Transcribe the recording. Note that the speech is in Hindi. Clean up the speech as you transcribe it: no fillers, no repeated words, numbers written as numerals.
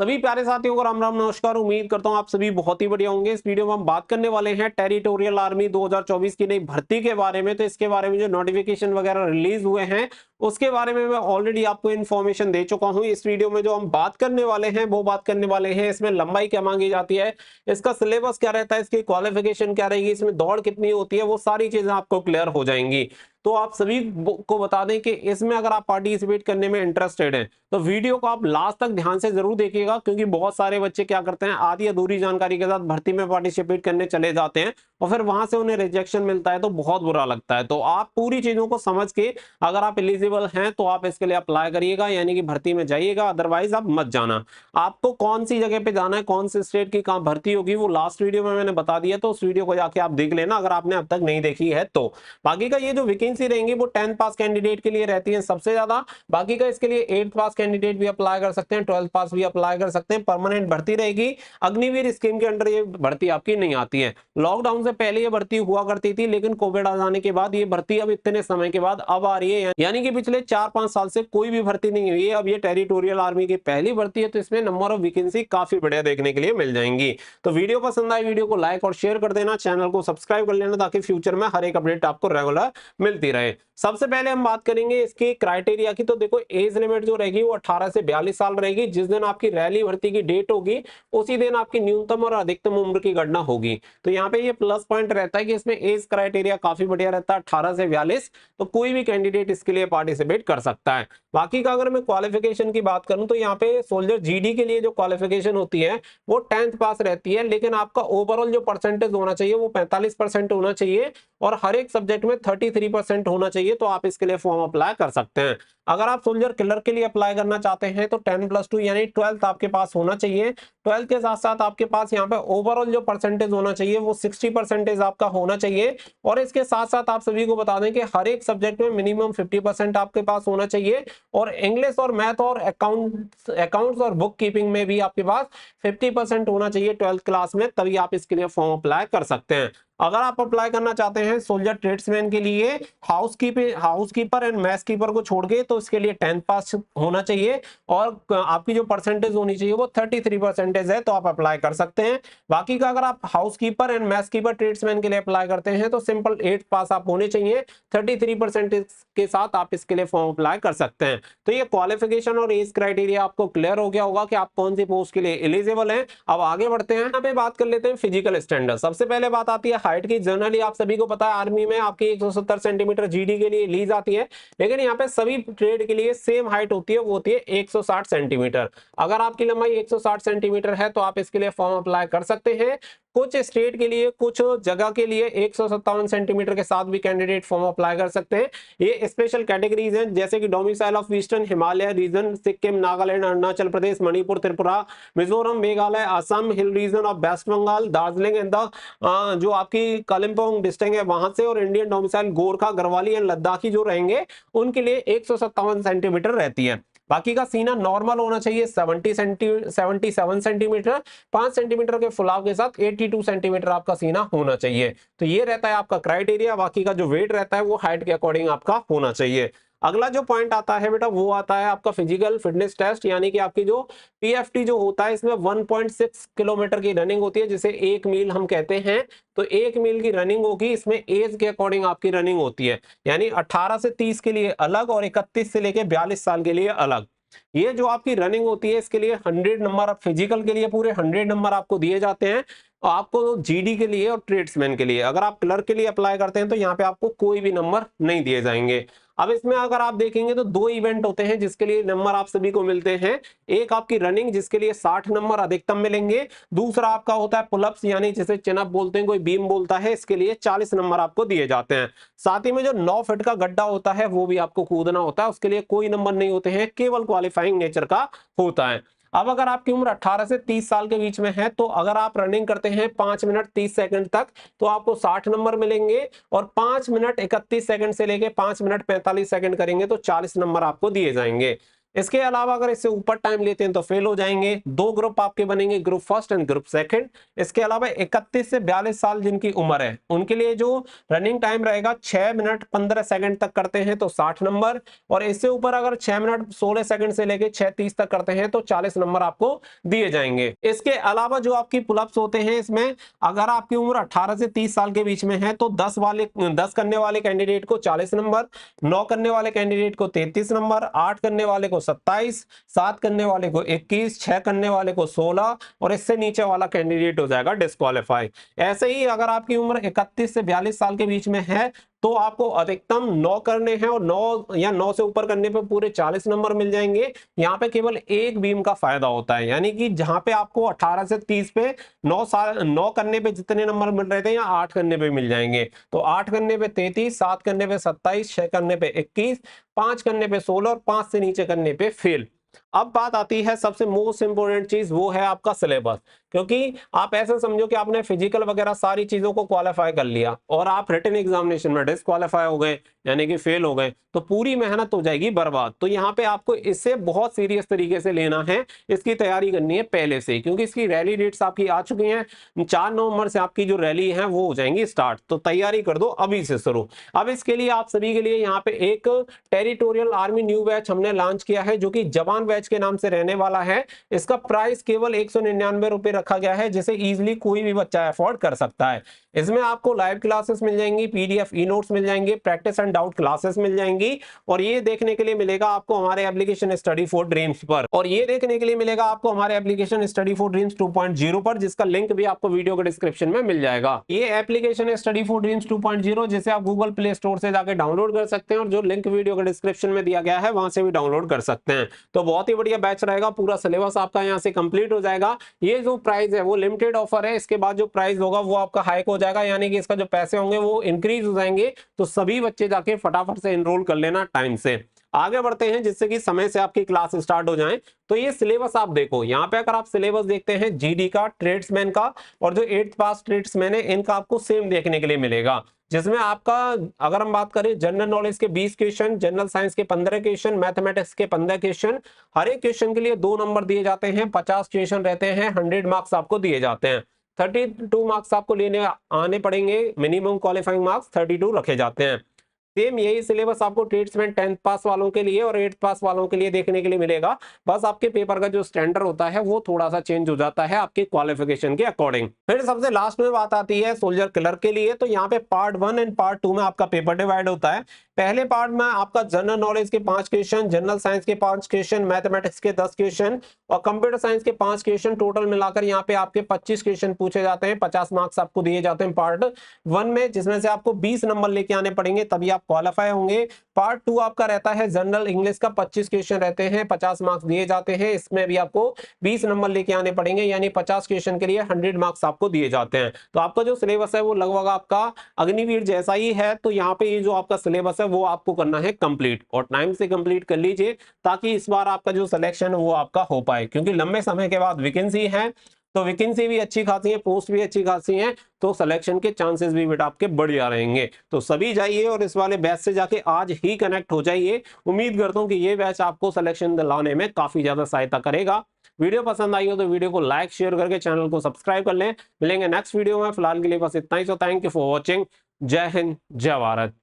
सभी प्यारे साथियों को राम राम नमस्कार। उम्मीद करता हूं आप सभी बहुत ही बढ़िया होंगे। इस वीडियो में हम बात करने वाले हैं टेरिटोरियल आर्मी 2024 की नई भर्ती के बारे में। तो इसके बारे में जो नोटिफिकेशन वगैरह रिलीज हुए हैं उसके बारे में मैं ऑलरेडी आपको इन्फॉर्मेशन दे चुका हूं। इस वीडियो में जो हम बात करने वाले हैं वो बात करने वाले हैं इसमें लंबाई क्या मांगी जाती है, इसका सिलेबस क्या रहता है, इसकी क्वालिफिकेशन क्या रहेगी, इसमें दौड़ कितनी होती है, वो सारी चीजें आपको क्लियर हो जाएंगी। तो आप सभी को बता दें कि इसमें अगर आप पार्टिसिपेट करने में इंटरेस्टेड हैं तो वीडियो को आप लास्ट तक ध्यान से जरूर देखिएगा, क्योंकि बहुत सारे बच्चे क्या करते हैं आधी अधूरी जानकारी के साथ भर्ती में पार्टिसिपेट करने चले जाते हैं और फिर वहां से उन्हें रिजेक्शन मिलता है तो बहुत बुरा लगता है। तो आप पूरी चीजों को समझ के अगर आप एलिजिबल हैं तो आप इसके लिए अप्लाई करिएगा, यानी कि भर्ती में जाइएगा, अदरवाइज आप मत जाना। आपको कौन सी जगह पे जाना है, कौन से स्टेट की कहां भर्ती होगी, वो लास्ट वीडियो में मैंने बता दिया, तो उस वीडियो को जाके आप देख लेना अगर आपने अब तक नहीं देखी है तो। बाकी का ये जो वैकेंसी रहेंगी वो 10th पास कैंडिडेट के लिए रहती है सबसे ज्यादा। बाकी का इसके लिए 8th पास कैंडिडेट भी अप्लाई कर सकते हैं, 12th पास भी अप्लाई कर सकते हैं। परमानेंट भर्ती रहेगी। अग्निवीर स्कीम के अंडर ये भर्ती आपकी नहीं आती है। लॉकडाउन से पहले ये भर्ती हुआ करती थी, लेकिन कोविड आ जाने के बाद ये भर्ती अब इतने समय के बाद अब आ रही है, यानी कि पिछले 4-5 साल से कोई भी भर्ती नहीं हुई है। अब ये टेरिटोरियल आर्मी की पहली भर्ती है, तो इसमें नंबर ऑफ वैकेंसी काफी बढ़िया देखने के लिए मिल जाएंगी। तो वीडियो पसंद आए वीडियो को लाइक और शेयर कर देना, चैनल को सब्सक्राइब कर लेना, ताकि फ्यूचर में हर एक अपडेट आपको रेगुलर मिलती रहे। सबसे पहले हम बात करेंगे इसकी क्राइटेरिया की। तो देखो, एज लिमिट जो रहेगी वो 18 से 42 साल रहेगी। जिस दिन आपकी रैली भर्ती की डेट होगी उसी दिन आपकी न्यूनतम और अधिकतम उम्र की गणना होगी। तो यहाँ पे ये प्लस पॉइंट रहता है कि इसमें एज क्राइटेरिया काफी बढ़िया रहता है, 18 से 42। तो कोई भी कैंडिडेट इसके लिए पार्टिसिपेट कर सकता है। बाकी का अगर मैं क्वालिफिकेशन की बात करूं तो यहाँ पे सोल्जर जीडी के लिए जो क्वालिफिकेशन होती है वो 10th पास रहती है, लेकिन आपका ओवरऑल जो परसेंटेज होना चाहिए वो 45% होना चाहिए और हर एक सब्जेक्ट में 33% होना चाहिए। तो आप इसके लिए फॉर्म अप्लाई कर सकते हैं। अगर आप सोल्जर किलर के लिए अप्लाई करना चाहते हैं तो 10+2 यानी 12th आपके पास होना चाहिए। 12th के साथ साथ आपके पास यहाँ पे ओवरऑल जो परसेंटेज होना चाहिए वो 60% आपका होना चाहिए। और इसके साथ साथ आप सभी को बता दें कि हर एक सब्जेक्ट में मिनिमम 50% आपके पास होना चाहिए। और इंग्लिश और मैथ और अकाउंट्स और बुक कीपिंग में भी आपके पास 50% होना चाहिए 12th क्लास में, तभी आप इसके लिए फॉर्म अप्लाई कर सकते हैं। अगर आप अप्लाई करना चाहते हैं सोल्जर ट्रेड्समैन के लिए हाउसकीपर एंड मैथ कीपर को छोड़ के, तो इसके लिए 10th पास होना चाहिए और आपकी जो परसेंटेज होनी चाहिए वो 33% है, तो आप अप्लाई कर सकते हैं। बाकी का अगर आप housekeeper and math keeper tradesman के लिए अप्लाई करते हैं तो सिंपल 8th पास आप होने चाहिए। 33% के साथ आप इसके लिए फॉर्म अप्लाई कर सकते हैं। तो ये क्वालिफिकेशन और एज क्राइटेरिया आपको क्लियर हो गया होगा कि आप कौन सी पोस्ट के लिए एलिजिबल हैं। अब आगे बढ़ते हैं, यहाँ पे बात कर लेते हैं फिजिकल स्टैंडर्ड। सबसे पहले बात आती है हाइट की। जनरली आप सभी को पता है आर्मी में आपकी 170 सेंटीमीटर जीडी के लिए ली जाती है, लेकिन यहाँ पे सभी ट्रेड के लिए सेम हाइट होती है, वो होती है 160 सेंटीमीटर। अगर आपकी लंबाई 160 सेंटीमीटर है तो आप इसके लिए फॉर्म अप्लाई कर सकते हैं। कुछ स्टेट के लिए, कुछ जगह के लिए 157 सेंटीमीटर के साथ भी कैंडिडेट फॉर्म अप्लाई कर सकते हैं। ये स्पेशल कैटेगरीज हैं, जैसे कि domicile of eastern Himalaya region, Sikkim, Nagaland, Arunachal Pradesh, Manipur, Tripura, Mizoram, Meghalaya, Assam, hill region of west Bengal, Darjeeling and जो आपकी कालिम्पोंग डिस्ट्रिक्ट है वहां से, और Indian domicile Gorkha, Garhwali and Ladakhi जो रहेंगे उनके लिए 157 सेंटीमीटर रहती है। बाकी का सीना नॉर्मल होना चाहिए 77 सेंटीमीटर, 5 सेंटीमीटर के फुलाव के साथ 82 सेंटीमीटर आपका सीना होना चाहिए। तो ये रहता है आपका क्राइटेरिया। बाकी का जो वेट रहता है वो हाइट के अकॉर्डिंग आपका होना चाहिए। अगला जो पॉइंट आता है बेटा वो आता है आपका फिजिकल फिटनेस टेस्ट, यानी कि आपकी जो पीएफटी जो होता है इसमें 1.6 किलोमीटर की रनिंग होती है, जिसे 1 मील हम कहते हैं। तो 1 मील की रनिंग होगी, इसमें एज के अकॉर्डिंग आपकी रनिंग होती है, यानी 18 से 30 के लिए अलग और 31 से लेके 42 साल के लिए अलग। ये जो आपकी रनिंग होती है इसके लिए 100 नंबर, फिजिकल के लिए पूरे 100 नंबर आपको दिए जाते हैं। आपको जीडी के लिए और ट्रेड्समैन के लिए, अगर आप क्लर्क के लिए अप्लाई करते हैं तो यहाँ पे आपको कोई भी नंबर नहीं दिए जाएंगे। अब इसमें अगर आप देखेंगे तो 2 इवेंट होते हैं जिसके लिए नंबर आप सभी को मिलते हैं। एक आपकी रनिंग जिसके लिए 60 नंबर अधिकतम मिलेंगे। दूसरा आपका होता है पुलअप्स, यानी जिसे चिनअप बोलते हैं, कोई बीम बोलता है, इसके लिए 40 नंबर आपको दिए जाते हैं। साथ ही में जो 9 फीट का गड्ढा होता है वो भी आपको कूदना होता है, उसके लिए कोई नंबर नहीं होते हैं, केवल क्वालिफाइंग नेचर का होता है। अब अगर आपकी उम्र 18 से 30 साल के बीच में है तो अगर आप रनिंग करते हैं 5 मिनट 30 सेकंड तक तो आपको 60 नंबर मिलेंगे, और 5 मिनट 31 सेकंड से लेके 5 मिनट 45 सेकंड करेंगे तो 40 नंबर आपको दिए जाएंगे। इसके अलावा अगर इससे ऊपर टाइम लेते हैं तो फेल हो जाएंगे। दो ग्रुप आपके बनेंगे, group first and group second. इसके अलावा 31 से 42 साल जिनकी उम्र है उनके लिए जो रनिंग टाइम रहेगा 6 मिनट 15 सेकंड तक करते हैं तो 60 नंबर, और इससे ऊपर अगर 6 मिनट 16 सेकंड से लेके 6:30 तक करते हैं तो 40 नंबर आपको दिए जाएंगे। इसके अलावा जो आपकी पुलअप्स होते हैं, इसमें अगर आपकी उम्र 18 से 30 साल के बीच में है तो 10 करने वाले कैंडिडेट को 40 नंबर, 9 करने वाले कैंडिडेट को 33 नंबर, 8 करने वाले को 27, 7 करने वाले को 21, 6 करने वाले को 16, और इससे नीचे वाला कैंडिडेट हो जाएगा डिस्क्वालीफाई। ऐसे ही अगर आपकी उम्र 31 से 42 साल के बीच में है तो आपको अधिकतम 9 करने हैं, और 9 या 9 से ऊपर करने पे पूरे 40 नंबर मिल जाएंगे। यहाँ पे केवल एक बीम का फायदा होता है, यानी कि जहां पे आपको 18 से 30 पे 9 करने पे जितने नंबर मिल रहे थे यहाँ 8 करने पे मिल जाएंगे। तो 8 करने पे 33, 7 करने पे 27, 6 करने पे 21, 5 करने पे 16 और 5 से नीचे करने पे फेल। अब बात आती है सबसे मोस्ट इंपोर्टेंट चीज, वो है आपका सिलेबस। क्योंकि आप ऐसे समझो कि आपने फिजिकल वगैरह सारी चीजों को क्वालिफाई कर लिया और आप रिटन एग्जामिनेशन में डिस्क्वालीफाई हो गए, यानी कि फेल हो गए, तो पूरी मेहनत हो जाएगी बर्बाद। तो यहाँ पे आपको इससे बहुत सीरियस तरीके से लेना है, इसकी तैयारी करनी है पहले से, क्योंकि इसकी रैली डेट्स आपकी आ चुकी हैं। 4 नवंबर से आपकी जो रैली है वो हो जाएंगी स्टार्ट, तो तैयारी कर दो अभी से शुरू। अब इसके लिए आप सभी के लिए यहाँ पे एक टेरिटोरियल आर्मी न्यू बैच हमने लॉन्च किया है, जो कि जवान बैच के नाम से रहने वाला है। इसका प्राइस केवल 199 रुपए रखा गया है, जिसे इजीली कोई भी बच्चा अफोर्ड कर सकता है। इसमें आपको लाइव क्लासेस मिल जाएंगी, पीडीएफ ई नोट्स मिल जाएंगे, प्रैक्टिस एंड डाउट क्लासेस मिल जाएंगी, और ये देखने के लिए मिलेगा आपको हमारे एप्लीकेशन स्टडी फॉर ड्रीम्स पर, और ये देखने के लिए मिलेगा आपको हमारे एप्लीकेशन स्टडी फॉर ड्रीम्स 2.0 पर, जिसका लिंक भी आपको वीडियो के डिस्क्रिप्शन में मिल जाएगा। ये एप्लीकेशन स्टडी फॉर ड्रीम्स 2.0 जिसे आप गूगल प्ले स्टोर से जाकर डाउनलोड कर सकते हैं, और जो लिंक वीडियो के डिस्क्रिप्शन में दिया गया है वहां से भी डाउनलोड कर सकते हैं। तो बहुत ही बढ़िया बैच रहेगा, पूरा सिलेबस आपका यहाँ से कंप्लीट हो जाएगा। ये जो प्राइस है वो लिमिटेड ऑफर है, इसके बाद जो प्राइस होगा वो आपका हाइक हो जाएगा, यानी कि इसका जो पैसे होंगे वो इंक्रीज हो जाएंगे। तो सभी बच्चे जाके फटाफट से एनरोल कर लेना टाइम से। आगे बढ़ते हैं जिससे कि समय से आपकी क्लास स्टार्ट हो जाए। तो ये सिलेबस आप देखो, यहाँ पे अगर आप सिलेबस देखते हैं जीडी का, ट्रेड्समैन का, और जो 8th पास ट्रेड्समैन है इनका आपको सेम देखने के लिए मिलेगा, जिसमें आपका अगर हम बात करें जनरल नॉलेज के 20 क्वेश्चन, जनरल साइंस के 15 क्वेश्चन, मैथमेटिक्स के 15 क्वेश्चन, हर एक क्वेश्चन के लिए 2 नंबर दिए जाते हैं, 50 क्वेश्चन रहते हैं, 100 मार्क्स आपको दिए जाते हैं। 32 मार्क्स आपको लेने आने पड़ेंगे, मिनिमम क्वालिफाइंग मार्क्स 32 रखे जाते हैं। सेम यही सिलेबस आपको ट्रेड्समैन 10th पास वालों के लिए और 8th पास वालों के लिए देखने के लिए मिलेगा। बस आपके पेपर का जो स्टैंडर्ड होता है वो थोड़ा सा चेंज हो जाता है आपके क्वालिफिकेशन के अकॉर्डिंग। फिर सबसे लास्ट में बात आती है सोल्जर क्लर्क के लिए। तो यहाँ पे पार्ट 1 एंड पार्ट 2 में आपका पेपर डिवाइड होता है। पहले पार्ट में आपका जनरल नॉलेज के 5 क्वेश्चन, जनरल साइंस के 5 क्वेश्चन, मैथमेटिक्स के 10 क्वेश्चन और कंप्यूटर साइंस के 5 क्वेश्चन, टोटल मिलाकर यहाँ पे आपके 25 क्वेश्चन पूछे जाते हैं, 50 मार्क्स आपको दिए जाते हैं पार्ट 1 में, जिसमें से आपको 20 नंबर लेके आने पड़ेंगे तभी आप क्वालिफाई होंगे। पार्ट 2 आपका रहता है जनरल इंग्लिश का, 25 क्वेश्चन रहते हैं, 50 मार्क्स दिए जाते हैं, इसमें भी आपको 20 नंबर लेके आने पड़ेंगे, यानी 50 क्वेश्चन के लिए 100 मार्क्स आपको दिए जाते हैं। तो आपका जो सिलेबस है वो लगभग आपका अग्निवीर जैसा ही है। तो यहाँ पे ये जो आपका सिलेबस है वो आपको करना है कंप्लीट, और टाइम से कंप्लीट कर लीजिए ताकि इस बार आपका जो सिलेक्शन है वो आपका हो पाए, क्योंकि लंबे समय के बाद वैकेंसी है, तो वैकेंसी भी अच्छी खासी है, पोस्ट भी अच्छी खासी है, तो सिलेक्शन के चांसेस भी बेटा आपके बढ़ जा रहेंगे। तो सभी जाइए और इस वाले बैच से जाके आज ही कनेक्ट हो जाइए। उम्मीद करता हूं कि ये बैच आपको सिलेक्शन दिलाने में काफी ज्यादा सहायता करेगा। वीडियो पसंद आई हो तो वीडियो को लाइक शेयर करके चैनल को सब्सक्राइब कर लें। मिलेंगे नेक्स्ट वीडियो में, फिलहाल के लिए बस इतना ही। So thank you for watching. जय हिंद, जय भारत।